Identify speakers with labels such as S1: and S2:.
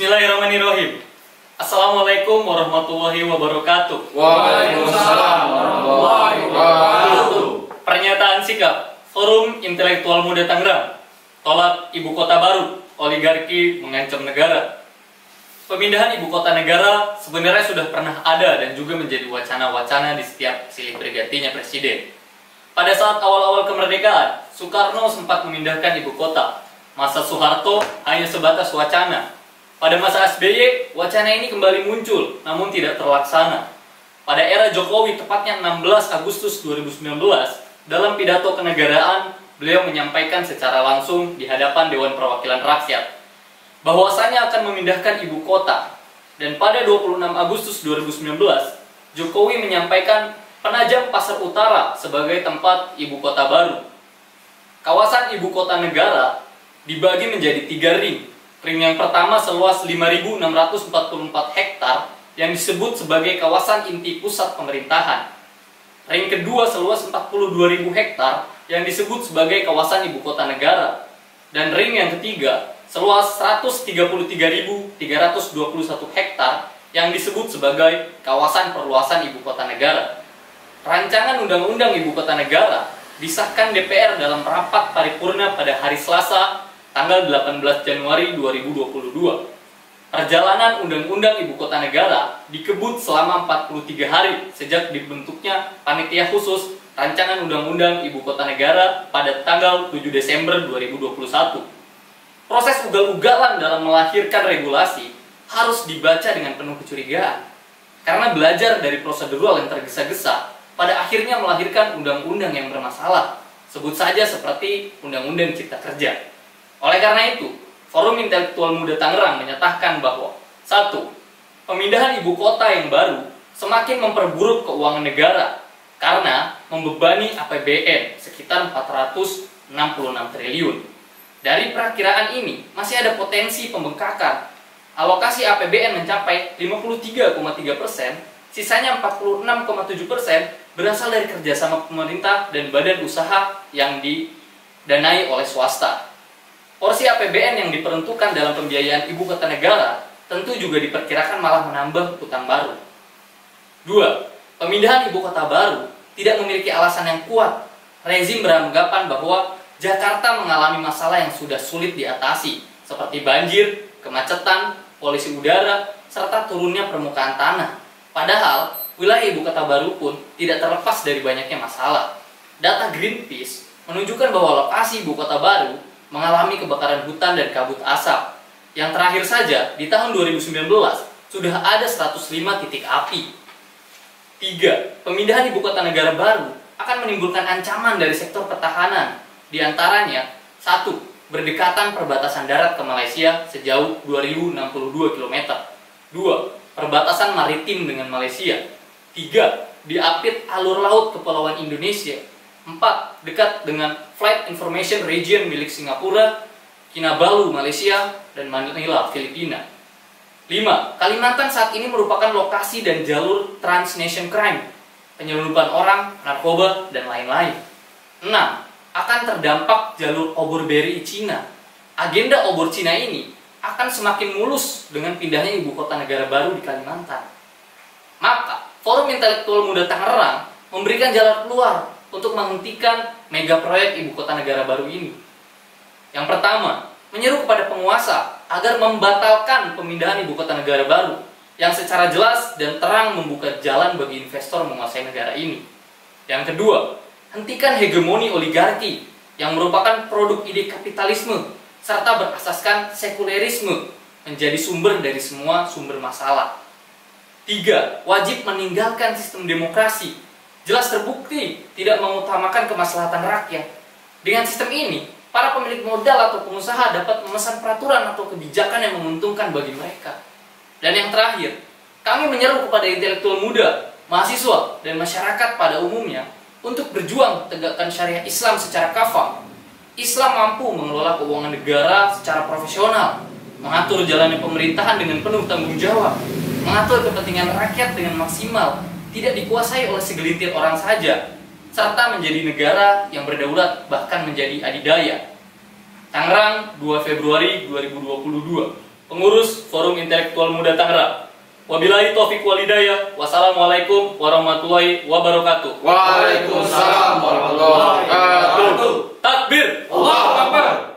S1: Bismillahirrahmanirrahim. Assalamualaikum warahmatullahi wabarakatuh.
S2: Waalaikumsalam warahmatullahi wabarakatuh.
S1: Pernyataan sikap Forum Intelektual Muda Tangerang. Tolak ibu kota baru, oligarki mengancam negara. Pemindahan ibu kota negara sebenarnya sudah pernah ada dan juga menjadi wacana-wacana di setiap silih bergantinya presiden. Pada saat awal-awal kemerdekaan, Soekarno sempat memindahkan ibu kota. Masa Soeharto hanya sebatas wacana. Pada masa SBY, wacana ini kembali muncul, namun tidak terlaksana. Pada era Jokowi, tepatnya 16 Agustus 2019, dalam pidato kenegaraan, beliau menyampaikan secara langsung di hadapan Dewan Perwakilan Rakyat bahwasanya akan memindahkan ibu kota. Dan pada 26 Agustus 2019, Jokowi menyampaikan Penajam Pasar Utara sebagai tempat ibu kota baru. Kawasan ibu kota negara dibagi menjadi 3 ring. Ring yang pertama seluas 5.644 hektar yang disebut sebagai kawasan inti pusat pemerintahan. Ring kedua seluas 42.000 hektar yang disebut sebagai kawasan ibu kota negara. Dan ring yang ketiga seluas 133.321 hektar yang disebut sebagai kawasan perluasan ibu kota negara. Rancangan Undang-Undang Ibu Kota Negara disahkan DPR dalam rapat paripurna pada hari Selasa tanggal 18 Januari 2022. Perjalanan Undang-Undang Ibu Kota Negara dikebut selama 43 hari sejak dibentuknya Panitia Khusus Rancangan Undang-Undang Ibu Kota Negara pada tanggal 7 Desember 2021. Proses ugal-ugalan dalam melahirkan regulasi harus dibaca dengan penuh kecurigaan. Karena belajar dari prosedural yang tergesa-gesa, pada akhirnya melahirkan undang-undang yang bermasalah. Sebut saja seperti Undang-Undang Cipta Kerja. Oleh karena itu, Forum Intelektual Muda Tangerang menyatakan bahwa 1. Pemindahan ibu kota yang baru semakin memperburuk keuangan negara karena membebani APBN sekitar 466 triliun. Dari perakiraan ini, masih ada potensi pembengkakan. Alokasi APBN mencapai 53,3%, sisanya 46,7% berasal dari kerjasama pemerintah dan badan usaha yang didanai oleh swasta. Porsi APBN yang diperuntukkan dalam pembiayaan ibu kota negara tentu juga diperkirakan malah menambah utang baru. 2. Pemindahan ibu kota baru tidak memiliki alasan yang kuat. Rezim beranggapan bahwa Jakarta mengalami masalah yang sudah sulit diatasi, seperti banjir, kemacetan, polusi udara, serta turunnya permukaan tanah. Padahal, wilayah ibu kota baru pun tidak terlepas dari banyaknya masalah. Data Greenpeace menunjukkan bahwa lokasi ibu kota baru mengalami kebakaran hutan dan kabut asap. Yang terakhir saja, di tahun 2019, sudah ada 105 titik api. 3. Pemindahan ibu kota negara baru akan menimbulkan ancaman dari sektor pertahanan. Di antaranya, 1. Berdekatan perbatasan darat ke Malaysia sejauh 2062 km. 2. Perbatasan maritim dengan Malaysia. 3. Diapit alur laut Kepulauan Indonesia. 4. Dekat dengan Flight Information Region milik Singapura, Kinabalu Malaysia, dan Manila Filipina. 5. Kalimantan saat ini merupakan lokasi dan jalur transnation crime, penyelundupan orang, narkoba, dan lain-lain. 6. Akan terdampak jalur obor BRI Cina. Agenda obor Cina ini akan semakin mulus dengan pindahnya ibu kota negara baru di Kalimantan. Maka, Forum Intelektual Muda Tangerang memberikan jalan keluar untuk menghentikan mega proyek ibu kota negara baru ini. Yang pertama, menyeru kepada penguasa agar membatalkan pemindahan ibu kota negara baru yang secara jelas dan terang membuka jalan bagi investor menguasai negara ini. Yang kedua, hentikan hegemoni oligarki yang merupakan produk ide kapitalisme serta berasaskan sekulerisme menjadi sumber dari semua sumber masalah. 3. Wajib meninggalkan sistem demokrasi. Jelas terbukti tidak mengutamakan kemaslahatan rakyat. Dengan sistem ini, para pemilik modal atau pengusaha dapat memesan peraturan atau kebijakan yang menguntungkan bagi mereka. Dan yang terakhir, kami menyeru kepada intelektual muda, mahasiswa, dan masyarakat pada umumnya untuk berjuang tegakkan syariah Islam secara kafah. Islam mampu mengelola keuangan negara secara profesional, mengatur jalannya pemerintahan dengan penuh tanggung jawab, mengatur kepentingan rakyat dengan maksimal, tidak dikuasai oleh segelintir orang saja, serta menjadi negara yang berdaulat bahkan menjadi adidaya. Tangerang, 2 Februari 2022. pengurus Forum Intelektual Muda Tangerang. Wabillahi taufiq wal hidayah. Wassalamualaikum warahmatullahi wabarakatuh.
S2: Waalaikumsalam warahmatullahi wabarakatuh.
S1: Takbir.
S2: Allahu Akbar.